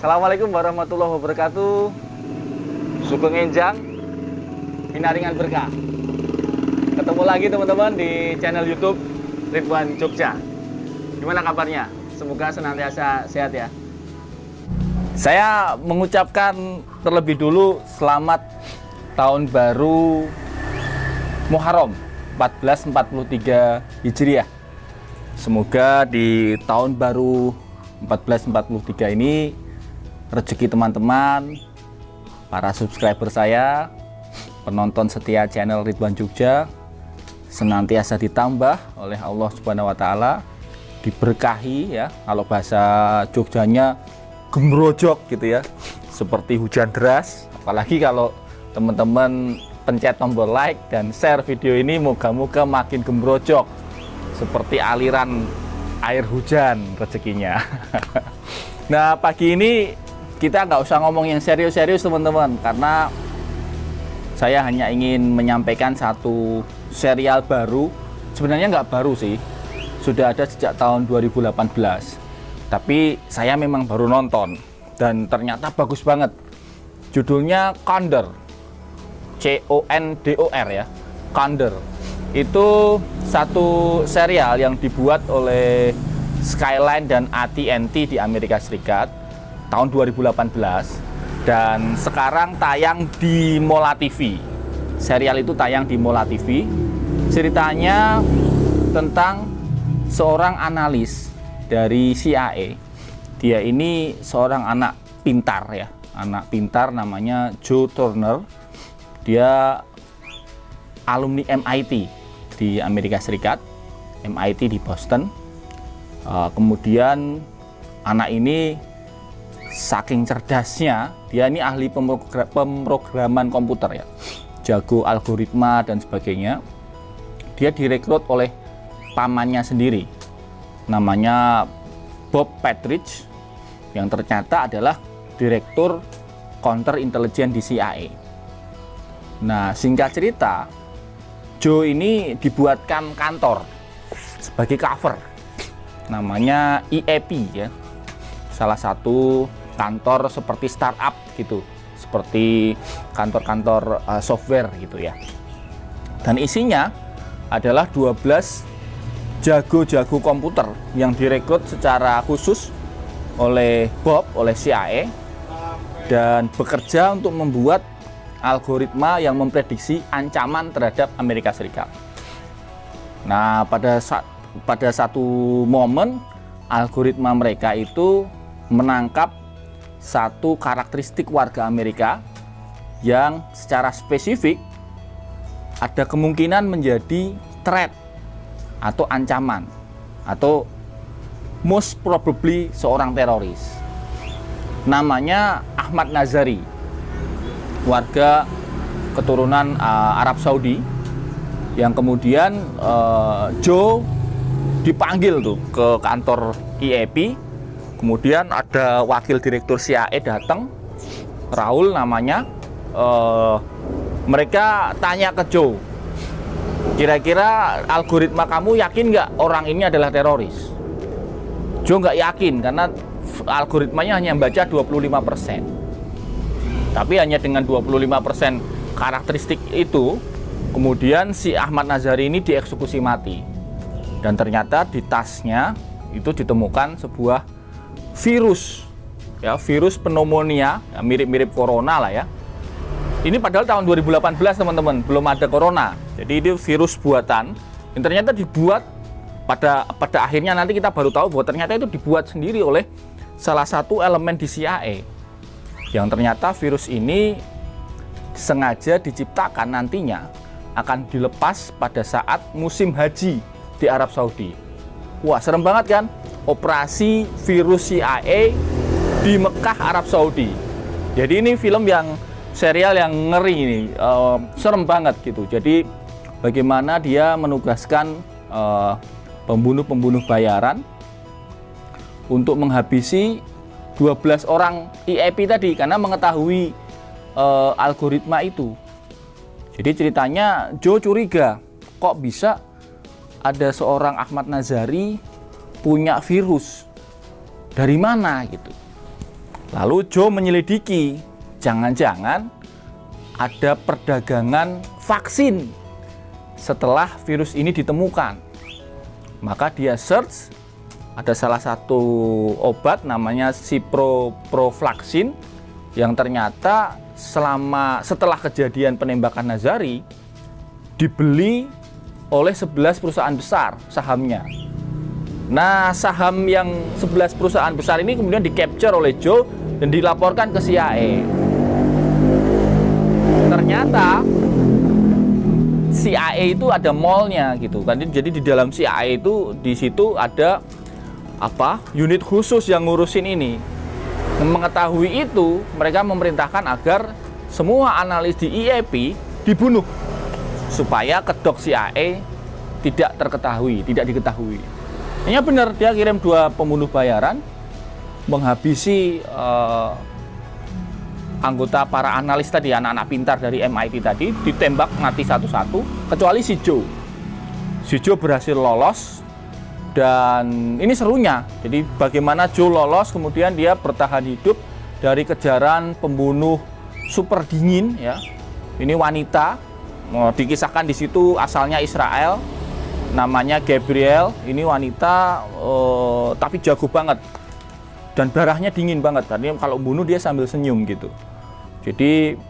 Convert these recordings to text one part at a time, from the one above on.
Assalamualaikum warahmatullahi wabarakatuh. Sugeng Enjang, Pinaringan Berkah. Ketemu lagi teman-teman di channel YouTube Ridwan Jogja. Gimana kabarnya? Semoga senantiasa sehat ya. Saya mengucapkan terlebih dulu selamat tahun baru Muharram 1443 Hijriah. Semoga di tahun baru 1443 ini rezeki teman-teman, para subscriber saya, penonton setia channel Ridwan Jogja senantiasa ditambah oleh Allah Subhanahu wa taala, diberkahi ya. Kalau bahasa Jogjanya gembrojok gitu ya. Seperti hujan deras. Apalagi kalau teman-teman pencet tombol like dan share video ini, moga-moga makin gembrojok seperti aliran air hujan rezekinya. Nah, pagi ini kita nggak usah ngomong yang serius-serius teman-teman, karena saya hanya ingin menyampaikan satu serial baru. Sebenarnya nggak baru sih, sudah ada sejak tahun 2018, tapi saya memang baru nonton dan ternyata bagus banget. Judulnya Condor, C-O-N-D-O-R ya, Condor. Itu satu serial yang dibuat oleh Skyline dan AT&T di Amerika Serikat tahun 2018, dan sekarang tayang di Mola TV. Serial itu tayang di Mola TV. Ceritanya tentang seorang analis dari CIA. Dia ini seorang anak pintar ya, anak pintar namanya Joe Turner. Dia alumni MIT di Amerika Serikat, MIT di Boston. Kemudian anak ini saking cerdasnya, dia ini ahli pemrograman komputer ya, jago algoritma dan sebagainya. Dia direkrut oleh pamannya sendiri, namanya Bob Patrick, yang ternyata adalah direktur counter intelligence di CIA. Nah, singkat cerita, Joe ini dibuatkan kantor sebagai cover, namanya EAP ya, salah satu kantor seperti startup gitu, seperti kantor-kantor software gitu ya. Dan isinya adalah 12 jago-jago komputer yang direkrut secara khusus oleh Bob, oleh CIA, dan bekerja untuk membuat algoritma yang memprediksi ancaman terhadap Amerika Serikat. Nah, pada satu momen algoritma mereka itu menangkap satu karakteristik warga Amerika yang secara spesifik ada kemungkinan menjadi threat atau ancaman, atau most probably seorang teroris. Namanya Ahmad Nazari, warga keturunan Arab Saudi, yang kemudian Joe dipanggil tuh ke kantor EAP. Kemudian ada wakil direktur CIA datang, Raul namanya. Mereka tanya ke Joe, kira-kira algoritma kamu yakin nggak orang ini adalah teroris? Joe nggak yakin karena algoritmanya hanya membaca 25%. Tapi hanya dengan 25% karakteristik itu, kemudian si Ahmad Nazari ini dieksekusi mati. Dan ternyata di tasnya itu ditemukan sebuah virus ya, virus pneumonia, ya, mirip-mirip corona lah ya. Ini padahal tahun 2018 teman-teman, belum ada corona. Jadi itu virus buatan yang ternyata dibuat pada akhirnya nanti kita baru tahu bahwa ternyata itu dibuat sendiri oleh salah satu elemen di CIA. Yang ternyata virus ini sengaja diciptakan nantinya akan dilepas pada saat musim haji di Arab Saudi. Wah, serem banget kan? Operasi virus CIA di Mekah, Arab Saudi. Jadi ini film yang serial yang ngeri ini, serem banget gitu. Jadi bagaimana dia menugaskan pembunuh-pembunuh bayaran untuk menghabisi 12 orang EIP tadi karena mengetahui algoritma itu. Jadi ceritanya Joe curiga, kok bisa ada seorang Ahmad Nazari punya virus, dari mana gitu. Lalu Joe menyelidiki, jangan-jangan ada perdagangan vaksin setelah virus ini ditemukan. Maka dia search, ada salah satu obat namanya ciprofloxacin yang ternyata setelah kejadian penembakan Nazari dibeli oleh 11 perusahaan besar sahamnya. Nah, saham yang 11 perusahaan besar ini kemudian di-capture oleh Joe dan dilaporkan ke CIA. Ternyata CIA itu ada mallnya gitu kan. Jadi di dalam CIA itu di situ ada unit khusus yang ngurusin ini. Mengetahui itu, mereka memerintahkan agar semua analis di EIP dibunuh supaya kedok CIA tidak diketahui. Ini benar, dia kirim 2 pembunuh bayaran menghabisi anggota para analis tadi, anak-anak pintar dari MIT tadi, ditembak mati satu-satu kecuali si Joe. Si Joe berhasil lolos. Dan ini serunya, jadi bagaimana Joe lolos, kemudian dia bertahan hidup dari kejaran pembunuh super dingin ya. Ini wanita, dikisahkan di situ asalnya Israel, namanya Gabriel. Ini wanita tapi jago banget dan darahnya dingin banget. Tadi kalau bunuh dia sambil senyum gitu. Jadi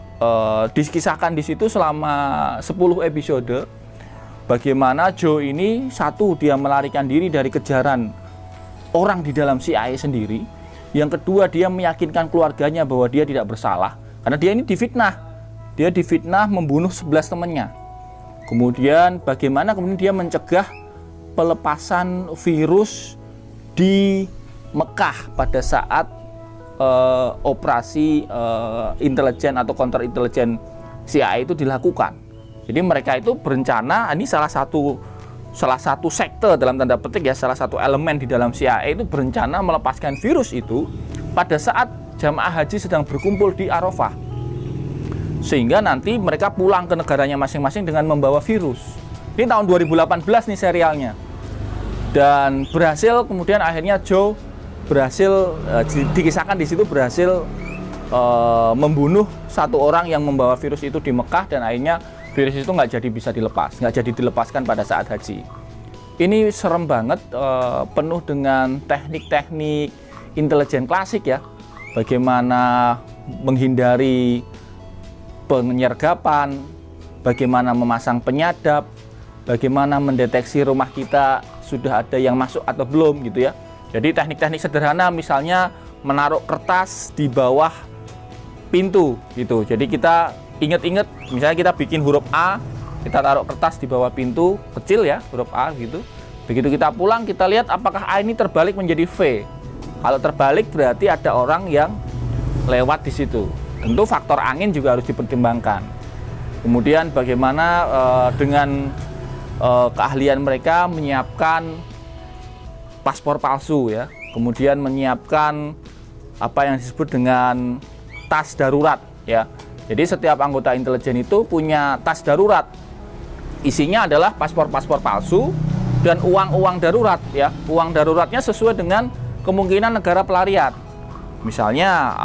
dikisahkan di situ selama 10 episode. Bagaimana Joe ini, satu, dia melarikan diri dari kejaran orang di dalam CIA sendiri. Yang kedua, dia meyakinkan keluarganya bahwa dia tidak bersalah. Karena dia ini difitnah. Dia difitnah membunuh 11 temannya. Kemudian bagaimana kemudian dia mencegah pelepasan virus di Mekah pada saat operasi intelijen atau counter intelijen CIA itu dilakukan. Jadi mereka itu berencana, ini salah satu sekte dalam tanda petik ya, salah satu elemen di dalam CIA itu berencana melepaskan virus itu pada saat jamaah haji sedang berkumpul di Arafah. Sehingga nanti mereka pulang ke negaranya masing-masing dengan membawa virus. Ini tahun 2018 nih serialnya. Dan berhasil, kemudian akhirnya Joe berhasil, dikisahkan di situ berhasil membunuh 1 orang yang membawa virus itu di Mekah, dan akhirnya virus itu nggak jadi dilepaskan pada saat haji. Ini serem banget, penuh dengan teknik-teknik intelijen klasik ya. Bagaimana menghindari penyergapan, bagaimana memasang penyadap, bagaimana mendeteksi rumah kita sudah ada yang masuk atau belum gitu ya. Jadi teknik-teknik sederhana, misalnya menaruh kertas di bawah pintu gitu. Jadi kita ingat-ingat, misalnya kita bikin huruf A, kita taruh kertas di bawah pintu kecil ya, huruf A gitu. Begitu kita pulang, kita lihat apakah A ini terbalik menjadi V. Kalau terbalik berarti ada orang yang lewat di situ. Tentu faktor angin juga harus dipertimbangkan. Kemudian bagaimana dengan keahlian mereka menyiapkan paspor palsu ya. Kemudian menyiapkan apa yang disebut dengan tas darurat ya. Jadi setiap anggota intelijen itu punya tas darurat. Isinya adalah paspor-paspor palsu dan uang-uang darurat ya. Uang daruratnya sesuai dengan kemungkinan negara pelarian. Misalnya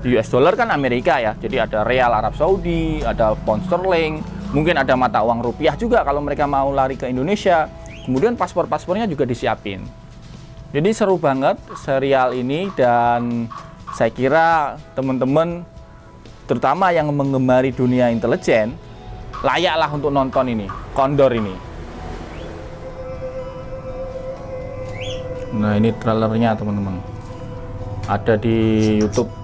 US dollar kan Amerika ya. Jadi ada real Arab Saudi, ada pound sterling, mungkin ada mata uang rupiah juga kalau mereka mau lari ke Indonesia. Kemudian paspor-paspornya juga disiapin. Jadi seru banget serial ini, dan Saya kira teman-teman, terutama yang menggemari dunia intelijen, layaklah untuk nonton ini, Condor ini. Nah, ini trailernya teman-teman, ada di YouTube.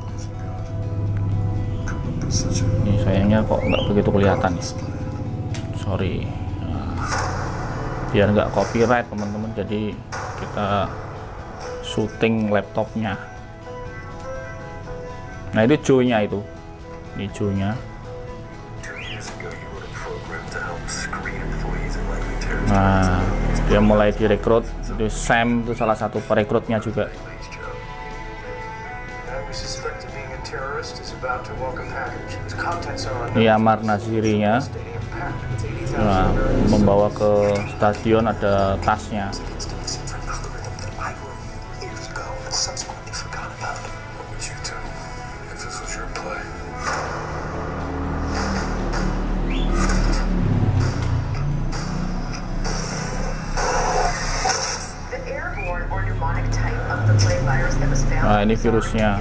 Ini sayangnya kok nggak begitu kelihatan nih, sorry. Nah, biar nggak copyright teman-teman, jadi kita syuting laptopnya. Nah, itu Joe-nya itu. Ini Joe-nya. Nah, dia mulai direkrut. Itu Sam, itu salah satu perekrutnya juga. Ini Ammar Naziri-nya. Nah, membawa ke stadion, ada tasnya. Nah, ini virusnya.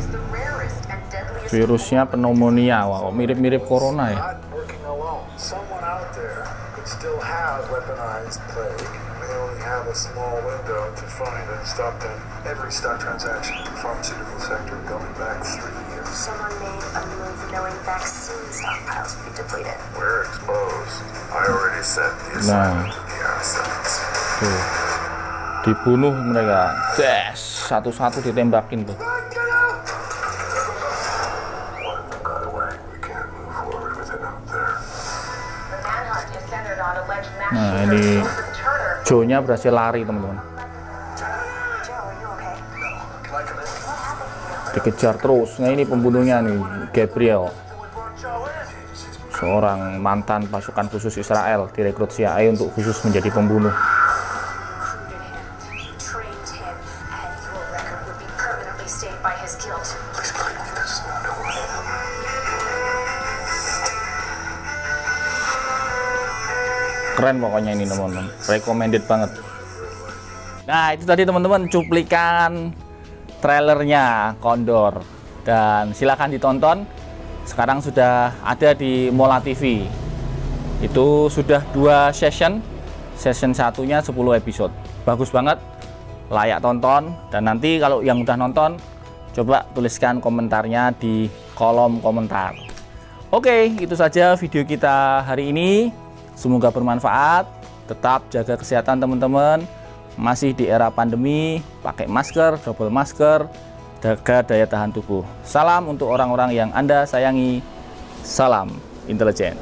Virusnya pneumonia. Wow, mirip-mirip corona ya. Nah, tuh, dibunuh mereka. Yes, satu-satu ditembakin tuh. Nah, ini Joe-nya berhasil lari teman-teman. Dikejar terus. Nah, ini pembunuhnya nih, Gabriel, seorang mantan pasukan khusus Israel, direkrut CIA untuk khusus menjadi pembunuh. Keren pokoknya ini teman-teman, recommended banget. Nah, itu tadi teman-teman cuplikan trailernya Condor, dan silakan ditonton. Sekarang sudah ada di Mola TV. Itu sudah 2 session satunya 10 episode. Bagus banget, layak tonton. Dan nanti kalau yang udah nonton, coba tuliskan komentarnya di kolom komentar. Oke, itu saja video kita hari ini. Semoga bermanfaat. Tetap jaga kesehatan teman-teman. Masih di era pandemi, pakai masker, double masker, jaga daya tahan tubuh. Salam untuk orang-orang yang Anda sayangi. Salam intelijen.